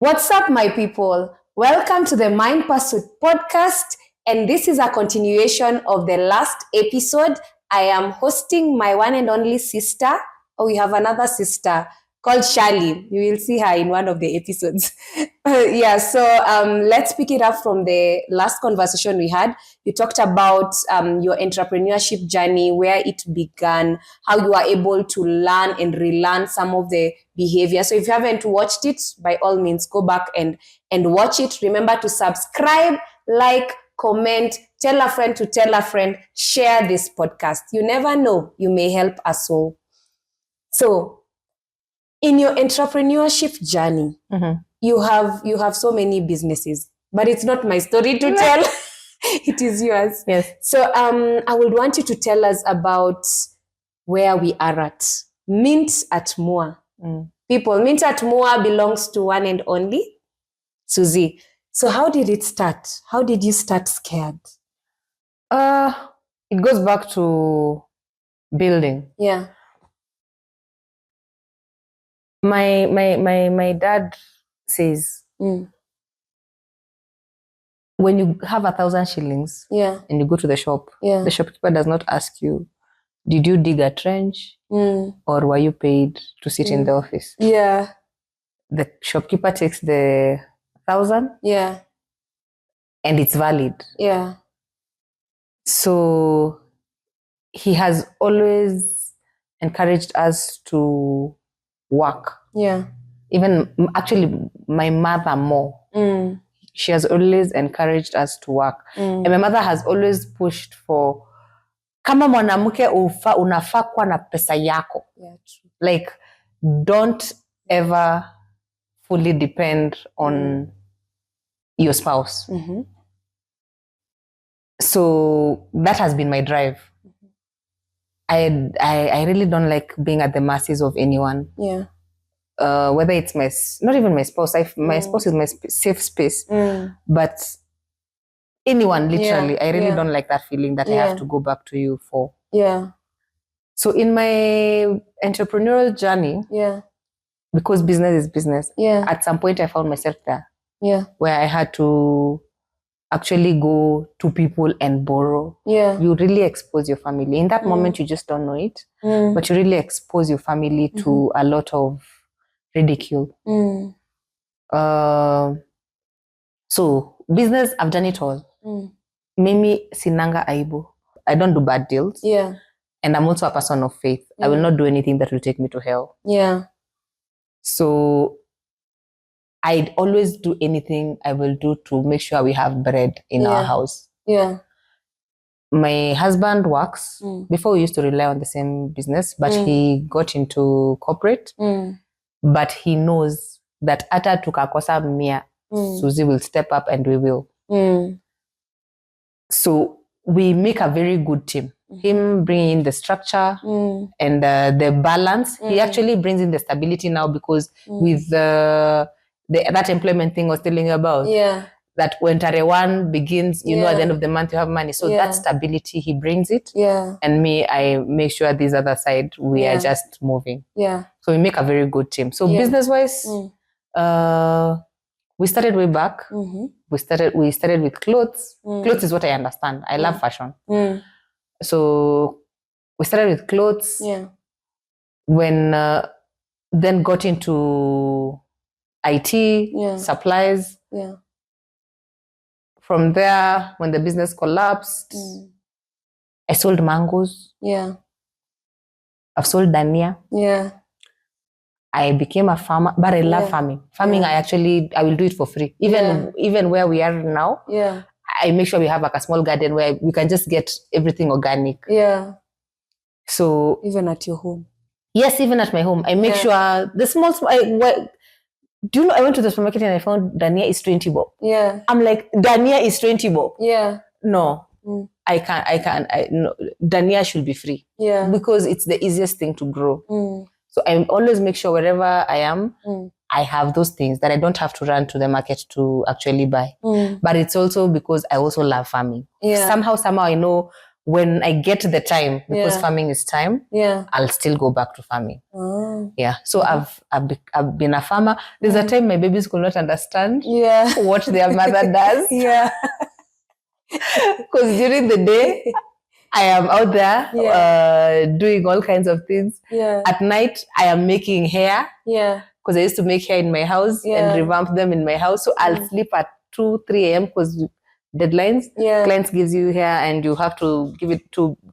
What's up, my people? Welcome to the Mind Pursuit podcast, and this is a continuation of the last episode. I am hosting my one and only sister. Oh, we have another sister called Shali. You will see her in one of the episodes. Let's pick it up from the last conversation we had. You talked about your entrepreneurship journey, where it began, how you are able to learn and relearn some of the behavior. So if you haven't watched it, by all means, go back and watch it. Remember to subscribe, like, comment, tell a friend to tell a friend, share this podcast. You never know, you may help us all. So in your entrepreneurship journey, you have so many businesses, but it's not my story to tell. It is yours. Yes. So I would want you to tell us about where we are at. Mint at Mua. People, Mint at Mua belongs to one and only Suzy. So how did it start? How did you start scared? It goes back to building. Yeah. My dad says, when you have 1,000 shillings Yeah. and you go to the shop, Yeah. the shopkeeper does not ask you, did you dig a trench or were you paid to sit in the office? Yeah. The shopkeeper takes the 1,000 Yeah. and it's valid. Yeah. So he has always encouraged us to work. Yeah. Even actually my mother more. She has always encouraged us to work. And my mother has always pushed for kama mwanamke unafaa kuwa na pesa yako. Yeah, true. Like, don't ever fully depend on your spouse. So that has been my drive. I really don't like being at the mercies of anyone. Yeah. Whether it's not even my spouse. My spouse is my safe space. But anyone, literally, Yeah, I really yeah. don't like that feeling that I Yeah. have to go back to you for. Yeah. So in my entrepreneurial journey, Yeah. because business is business, Yeah. at some point I found myself there Yeah. where I had to actually go to people and borrow. Yeah. You really expose your family. In that moment, you just don't know it, but you really expose your family to a lot of ridicule. So business, I've done it all. Mimi sinanga aibu. I don't do bad deals. Yeah. And I'm also a person of faith. I will not do anything that will take me to hell. Yeah. So I'd always do anything I will do to make sure we have bread in our house. Yeah. My husband works. Before we used to rely on the same business, but he got into corporate. But he knows that ata tukakosa mia, Suzy will step up and we will. So we make a very good team. Him bringing in the structure and the balance. He actually brings in the stability now because with that employment thing I was telling you about, that when Tare1 begins, you know, at the end of the month you have money. So that stability, he brings it. Yeah. And me, I make sure this other side, we are just moving. Yeah. So we make a very good team. So business-wise, we started way back. We started with clothes. Clothes is what I understand. I love fashion. So we started with clothes. Yeah. When then got into IT, supplies. Yeah. From there, when the business collapsed, I sold mangoes. Yeah. I've sold dania. Yeah. I became a farmer, but I love farming. Farming, I will do it for free. Even where we are now, I make sure we have like a small garden where we can just get everything organic. Yeah. So even at your home. Yes, even at my home, I make sure the small. Do you know? I went to the supermarket and I found dania is 20 bob. Yeah. I'm like, dania is 20 bob. Yeah. No, I can't. No, dania should be free. Yeah. Because it's the easiest thing to grow. So I always make sure wherever I am, I have those things that I don't have to run to the market to actually buy. But it's also because I also love farming. Yeah. Somehow I know when I get the time, because Yeah. farming is time, Yeah. I'll still go back to farming. Oh. Yeah. So I've been a farmer. There's a time my babies could not understand Yeah. what their mother does. Yeah. Because during the day, I am out there doing all kinds of things. Yeah. At night, I am making hair. Yeah. Because I used to make hair in my house Yeah. and revamp them in my house. So I'll sleep at 2, 3 a.m. because deadlines. Yeah. Clients gives you hair and you have to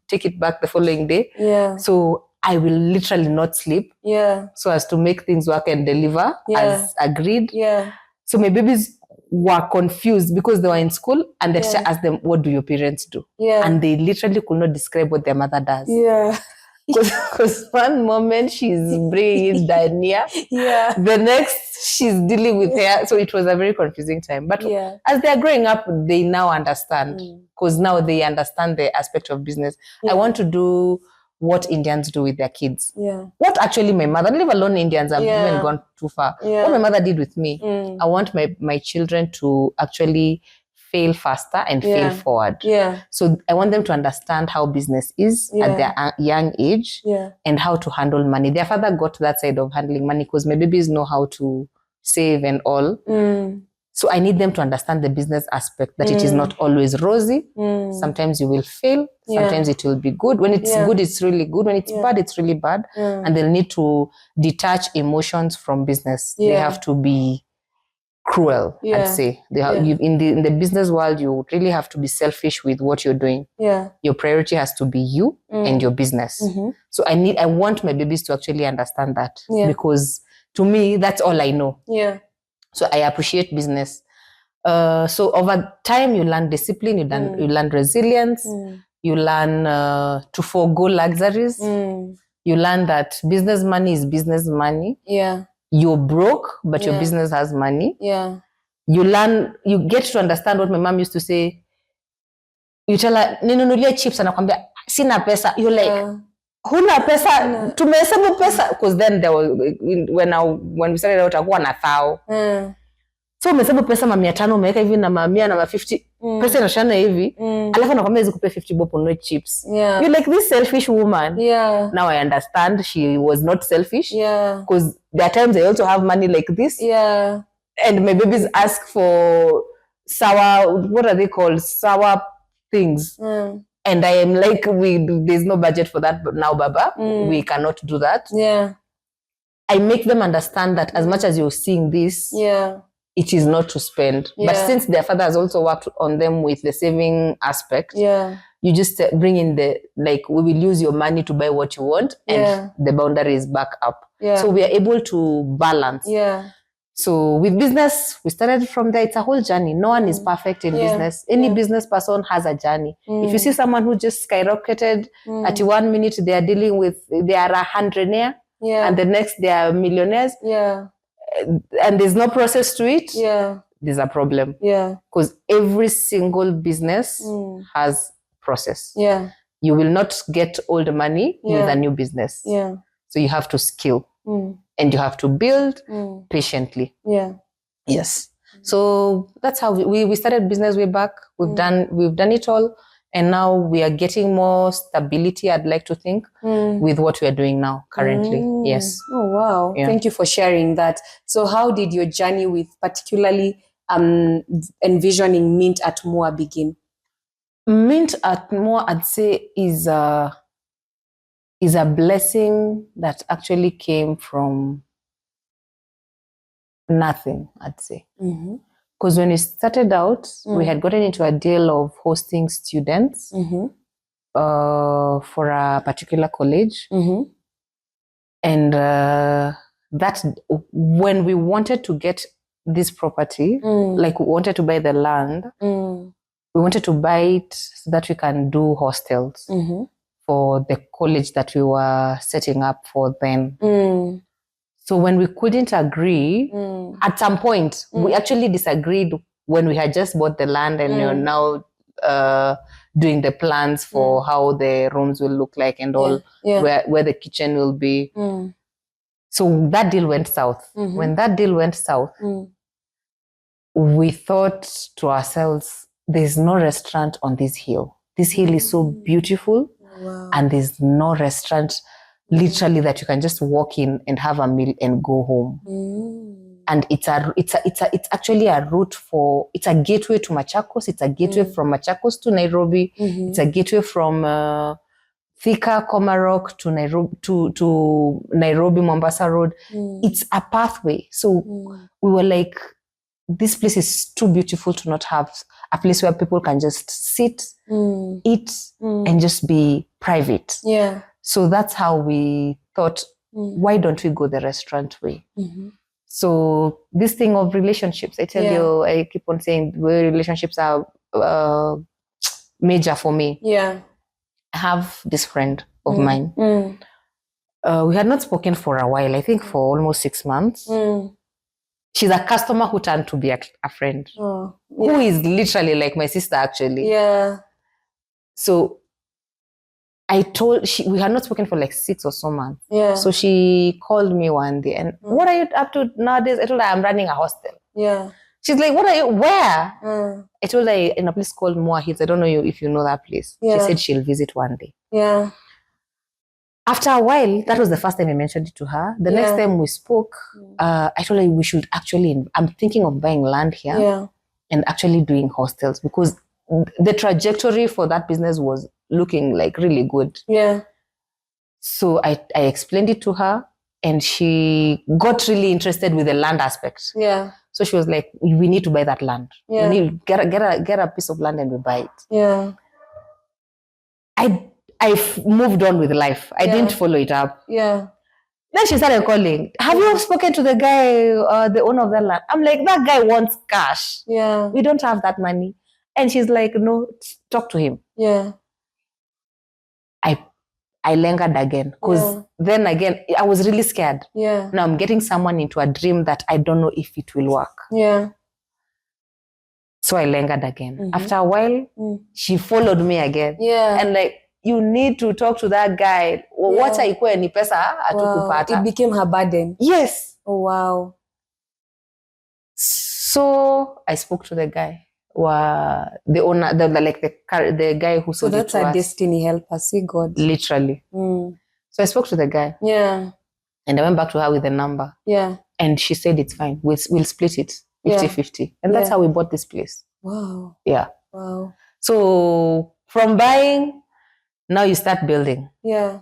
take it back the following day. Yeah. So I will literally not sleep. Yeah. So as to make things work and deliver as agreed. Yeah. So my babies were confused because they were in school and the teacher asked them, what do your parents do? Yeah. And they literally could not describe what their mother does. Yeah. Because one moment she's bringing in diarrhea, the next she's dealing with hair. So it was a very confusing time. But as they're growing up, they now understand, because now they understand the aspect of business. I want to do what Indians do with their kids. What actually my mother, leave alone Indians, I've even gone too far. What my mother did with me, I want my children to actually fail faster and fail forward. So I want them to understand how business is at their young age and how to handle money. Their father got that side of handling money because my babies know how to save and all. So I need them to understand the business aspect, that it is not always rosy. Sometimes you will fail. Sometimes it will be good. When it's good, it's really good. When it's bad, it's really bad. And they'll need to detach emotions from business. They have to be cruel, I'd say. In the business world, you really have to be selfish with what you're doing. Your priority has to be you and your business. So I want my babies to actually understand that, because to me, that's all I know. So I appreciate business. So over time, you learn discipline, you learn resilience, you learn to forego luxuries. You learn that business money is business money. You're broke, but your business has money. You get to understand what my mom used to say. You tell her, ninunulie chips, anakwambia, sina pesa. You're like, huna pesa, tumehesabu pesa. Because then there was, when we started out, hakuwa na thao. So umehesabu pesa 500, umeweka hivi na 100 na 50. Pesa inashana hivi. Alafu anakwambia zikupe 50 bob ununue chips. You're like, this selfish woman. Now I understand she was not selfish. Because there are times I also have money like this. And my babies ask for sour, what are they called? Sour things. And I am like, there's no budget for that now, Baba. We cannot do that. I make them understand that as much as you're seeing this, it is not to spend. But since their father has also worked on them with the saving aspect, you just bring in we will use your money to buy what you want, and the boundary is back up. So we are able to balance. So with business, we started from there. It's a whole journey. No one is perfect in business. Any business person has a journey. If you see someone who just skyrocketed, at 1 minute they are dealing with, they are 100-aire, and the next they are millionaires, and there's no process to it, there's a problem. Because every single business has process. You will not get old money with a new business. So you have to skill. And you have to build patiently. Yes. So that's how we started business way back. We've done it all. And now we are getting more stability, I'd like to think, with what we are doing now currently. Yes. Oh, wow. Thank you for sharing that. So how did your journey with particularly envisioning Mint at Moa begin? Mint at Moa, I'd say, is a blessing that actually came from nothing, I'd say. Because when we started out, we had gotten into a deal of hosting students for a particular college. And that when we wanted to get this property, like we wanted to buy the land, we wanted to buy it so that we can do hostels for the college that we were setting up for then. So when we couldn't agree, at some point, we actually disagreed when we had just bought the land and you're now doing the plans for how the rooms will look like and all, where the kitchen will be. So that deal went south. When that deal went south, we thought to ourselves, there's no restaurant on this hill. This hill is so beautiful, Wow. and there's no restaurant literally that you can just walk in and have a meal and go home. And it's actually a route it's a gateway to Machakos. It's a gateway from Machakos to Nairobi. It's a gateway from Thika, Komarok to Nairobi, Mombasa Road. It's a pathway. So we were like, this place is too beautiful to not have a place where people can just sit, eat, and just be private. Yeah. So that's how we thought, why don't we go the restaurant way? So this thing of relationships, I tell you, I keep on saying relationships are major for me. Yeah. I have this friend of mine. We had not spoken for a while, I think for almost 6 months. She's a customer who turned to be a friend, who is literally like my sister, actually. Yeah. So we had not spoken for like 6 or so months. Yeah. So she called me one day and, what are you up to nowadays? I told her, I'm running a hostel. Yeah. She's like, what are you, where? I told her, in a place called Moa Hills. I don't know if you know that place. Yeah. She said she'll visit one day. Yeah. After a while, that was the first time I mentioned it to her. The next time we spoke, I told her we should actually, I'm thinking of buying land here and actually doing hostels, because the trajectory for that business was looking like really good. Yeah. So I explained it to her, and she got really interested with the land aspect. Yeah. So she was like, we need to buy that land. Yeah. We need to get a piece of land and we buy it. Yeah. I moved on with life. I didn't follow it up. Yeah. Then she started calling. Have you spoken to the guy, the owner of that land? I'm like, that guy wants cash. Yeah. We don't have that money. And she's like, no, talk to him. Yeah. I lingered again, because then again, I was really scared. Yeah. Now I'm getting someone into a dream that I don't know if it will work. Yeah. So I lingered again. After a while, she followed me again. Yeah. And like, you need to talk to that guy. Wacha ikuwe ni pesa atukupata. It became her burden. Yes. Oh, wow. So I spoke to the guy. The owner, the guy who sold it to us. So that's a destiny helper. See God. Literally. So I spoke to the guy. Yeah. And I went back to her with the number. Yeah. And she said it's fine. We'll split it 50-50. And that's how we bought this place. Wow. Yeah. Wow. So from buying, now you start building. Yeah.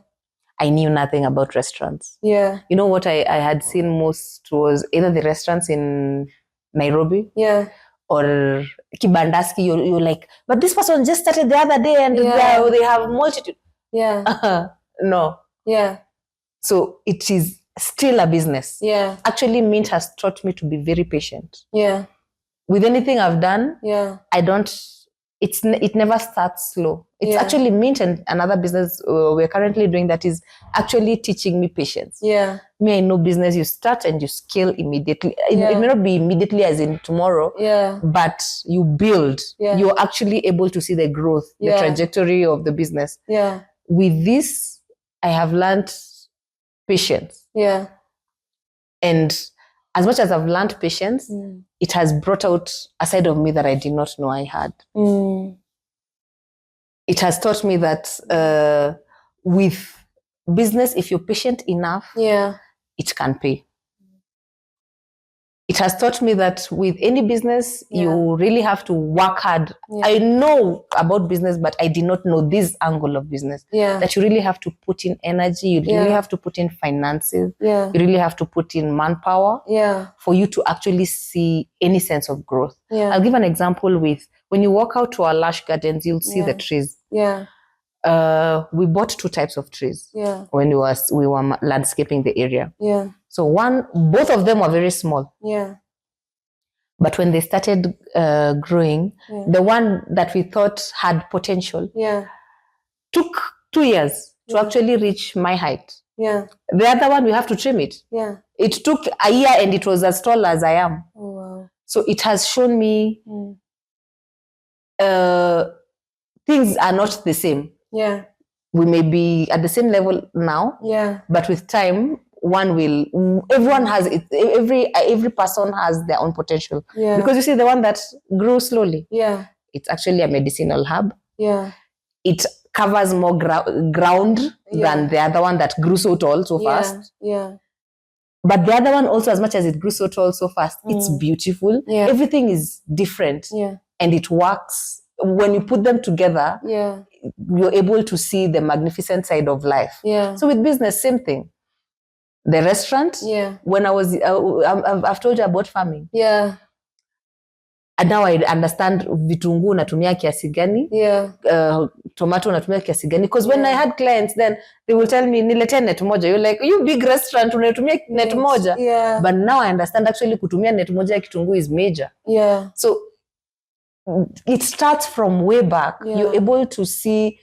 I knew nothing about restaurants. Yeah. You know what I had seen most was either the restaurants in Nairobi. Yeah. Or Kibandaski, you're like, but this person just started the other day and they have multitude. Yeah. No. Yeah. So it is still a business. Yeah. Actually, Mint has taught me to be very patient. Yeah. With anything I've done, it never starts slow. It's actually Mint and another business we're currently doing that is actually teaching me patience. Yeah. Me, I know business, you start and you scale immediately. It may not be immediately as in tomorrow, but you build. Yeah. You're actually able to see the growth, the trajectory of the business. Yeah. With this, I have learned patience. Yeah. And as much as I've learned patience, it has brought out a side of me that I did not know I had. It has taught me that with business, if you're patient enough, it can pay. It has taught me that with any business, you really have to work hard. I know about business, but I did not know this angle of business. That you really have to put in energy, you really have to put in finances, you really have to put in manpower for you to actually see any sense of growth. I'll give an example with, when you walk out to our Lush Gardens, you'll see the trees. We bought 2 types of trees when we were landscaping the area. So both of them were very small. But when they started growing, the one that we thought had potential took 2 years to actually reach my height. The other one, we have to trim it. It took a year and it was as tall as I am. Oh, wow. So it has shown me things are not the same. We may be at the same level now, but with time, everyone has it. Every person has their own potential. Because you see, the one that grew slowly, it's actually a medicinal herb. it covers more ground than the other one that grew so tall so fast. Yeah. But the other one also, as much as it grew so tall so fast, it's beautiful. Yeah. Everything is different. Yeah. And it works. When you put them together, you're able to see the magnificent side of life. Yeah. So with business, same thing. The restaurant, when I was, I've told you about farming. Yeah. And now I understand vitunguu natumia kiasi gani, tomato natumia kiasi gani. Because when I had clients, then they will tell me, nilete net moja. You're like, you big restaurant, unatumia net moja. Yeah. But now I understand actually kutumia net moja ya kitunguu is major. Yeah. So it starts from way back. You're able to see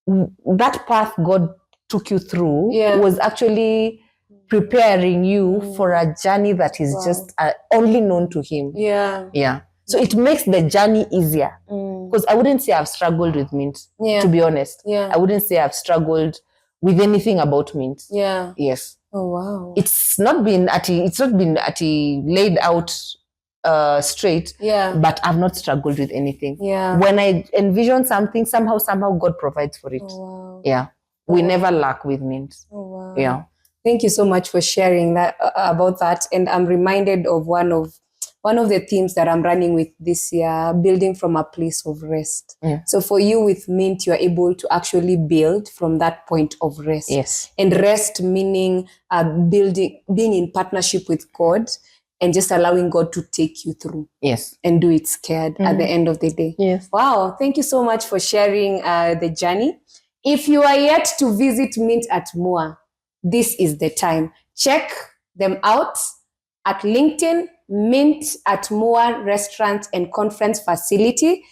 that path God took you through was actually preparing you for a journey that is just only known to Him. Yeah. So it makes the journey easier. Because I wouldn't say I've struggled with mint, to be honest. I wouldn't say I've struggled with anything about mint. Yes. Oh wow. It's not been laid out straight, but I've not struggled with anything. When I envision something, somehow God provides for it. Oh, wow. Yeah. We never lack with mint. Oh wow. Yeah. Thank you so much for sharing that about that. And I'm reminded of one of the themes that I'm running with this year, building from a place of rest. So for you with Mint, you're able to actually build from that point of rest. Yes. And rest meaning being in partnership with God and just allowing God to take you through. Yes. And do it scared at the end of the day. Yes. Wow. Thank you so much for sharing the journey. If you are yet to visit Mint at Moa, this is the time. Check them out at LinkedIn, Mint at Moa Restaurant and Conference Facility,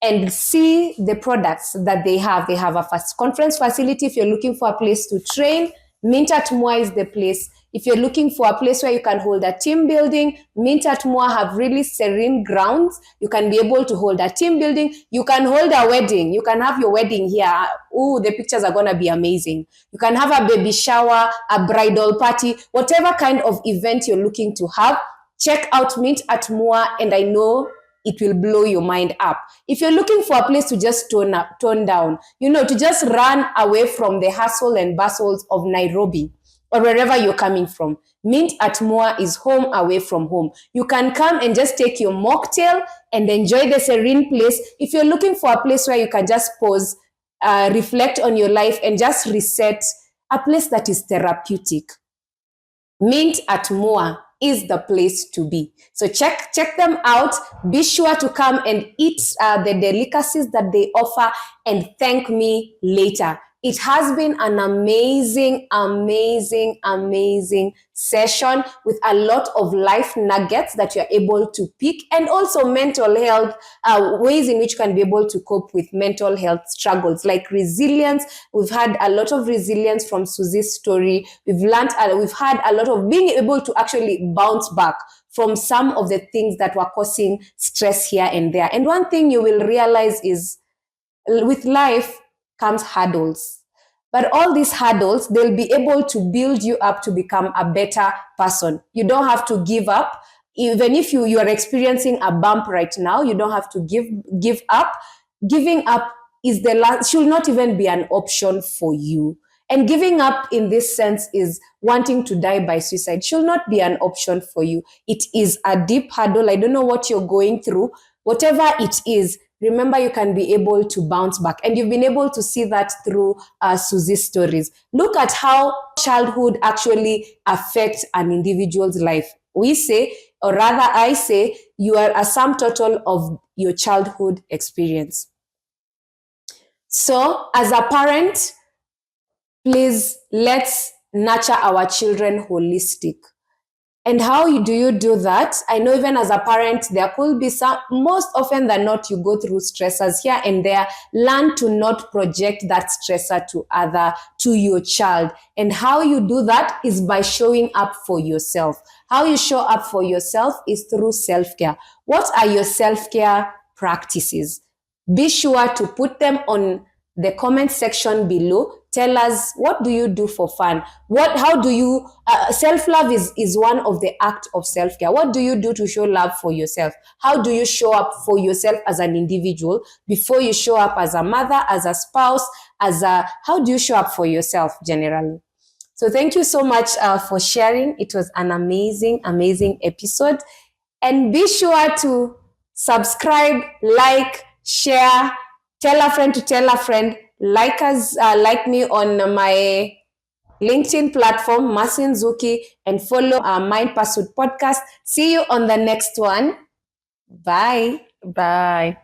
and see the products that they have. They have a conference facility. If you're looking for a place to train, Mint at Moa is the place. If you're looking for a place where you can hold a team building, Mint at Moa have really serene grounds. You can be able to hold a team building. You can hold a wedding. You can have your wedding here. Ooh, the pictures are going to be amazing. You can have a baby shower, a bridal party, whatever kind of event you're looking to have. Check out Mint at Moa, and I know it will blow your mind up. If you're looking for a place to just tone down, to just run away from the hustle and bustles of Nairobi or wherever you're coming from, Mint at Moa is home away from home. You can come and just take your mocktail and enjoy the serene place. If you're looking for a place where you can just pause, reflect on your life and just reset, a place that is therapeutic, Mint at Moa is the place to be. So check them out. Be sure to come and eat the delicacies that they offer and thank me later. It has been an amazing, amazing, amazing session with a lot of life nuggets that you're able to pick, and also mental health, ways in which you can be able to cope with mental health struggles like resilience. We've had a lot of resilience from Susie's story. We've had a lot of being able to actually bounce back from some of the things that were causing stress here and there. And one thing you will realize is with life comes hurdles. But all these hurdles, they'll be able to build you up to become a better person. You don't have to give up. Even if you are experiencing a bump right now, you don't have to give up. Giving up should not even be an option for you. And giving up in this sense is wanting to die by suicide. Should not be an option for you. It is a deep hurdle. I don't know what you're going through. Whatever it is, remember you can be able to bounce back. And you've been able to see that through Susie's stories. Look at how childhood actually affects an individual's life. We say, or rather I say, you are a sum total of your childhood experience. So as a parent, please, let's nurture our children holistic. And how do you do that? I know even as a parent, there could be most often than not, you go through stressors here and there. Learn to not project that stressor to your child. And how you do that is by showing up for yourself. How you show up for yourself is through self-care. What are your self-care practices? Be sure to put them on the comment section below. tell us, what do you do for fun? How do you, self-love is one of the act of self-care. What do you do to show love for yourself? How do you show up for yourself as an individual before you show up as a mother, as a spouse, how do you show up for yourself generally? So thank you so much for sharing. It was an amazing, amazing episode. And be sure to subscribe, like, share, tell a friend to tell a friend, like me on my LinkedIn platform, Mercy Nzuki, and follow our Mind Pursuit podcast. See you on the next one. Bye. Bye.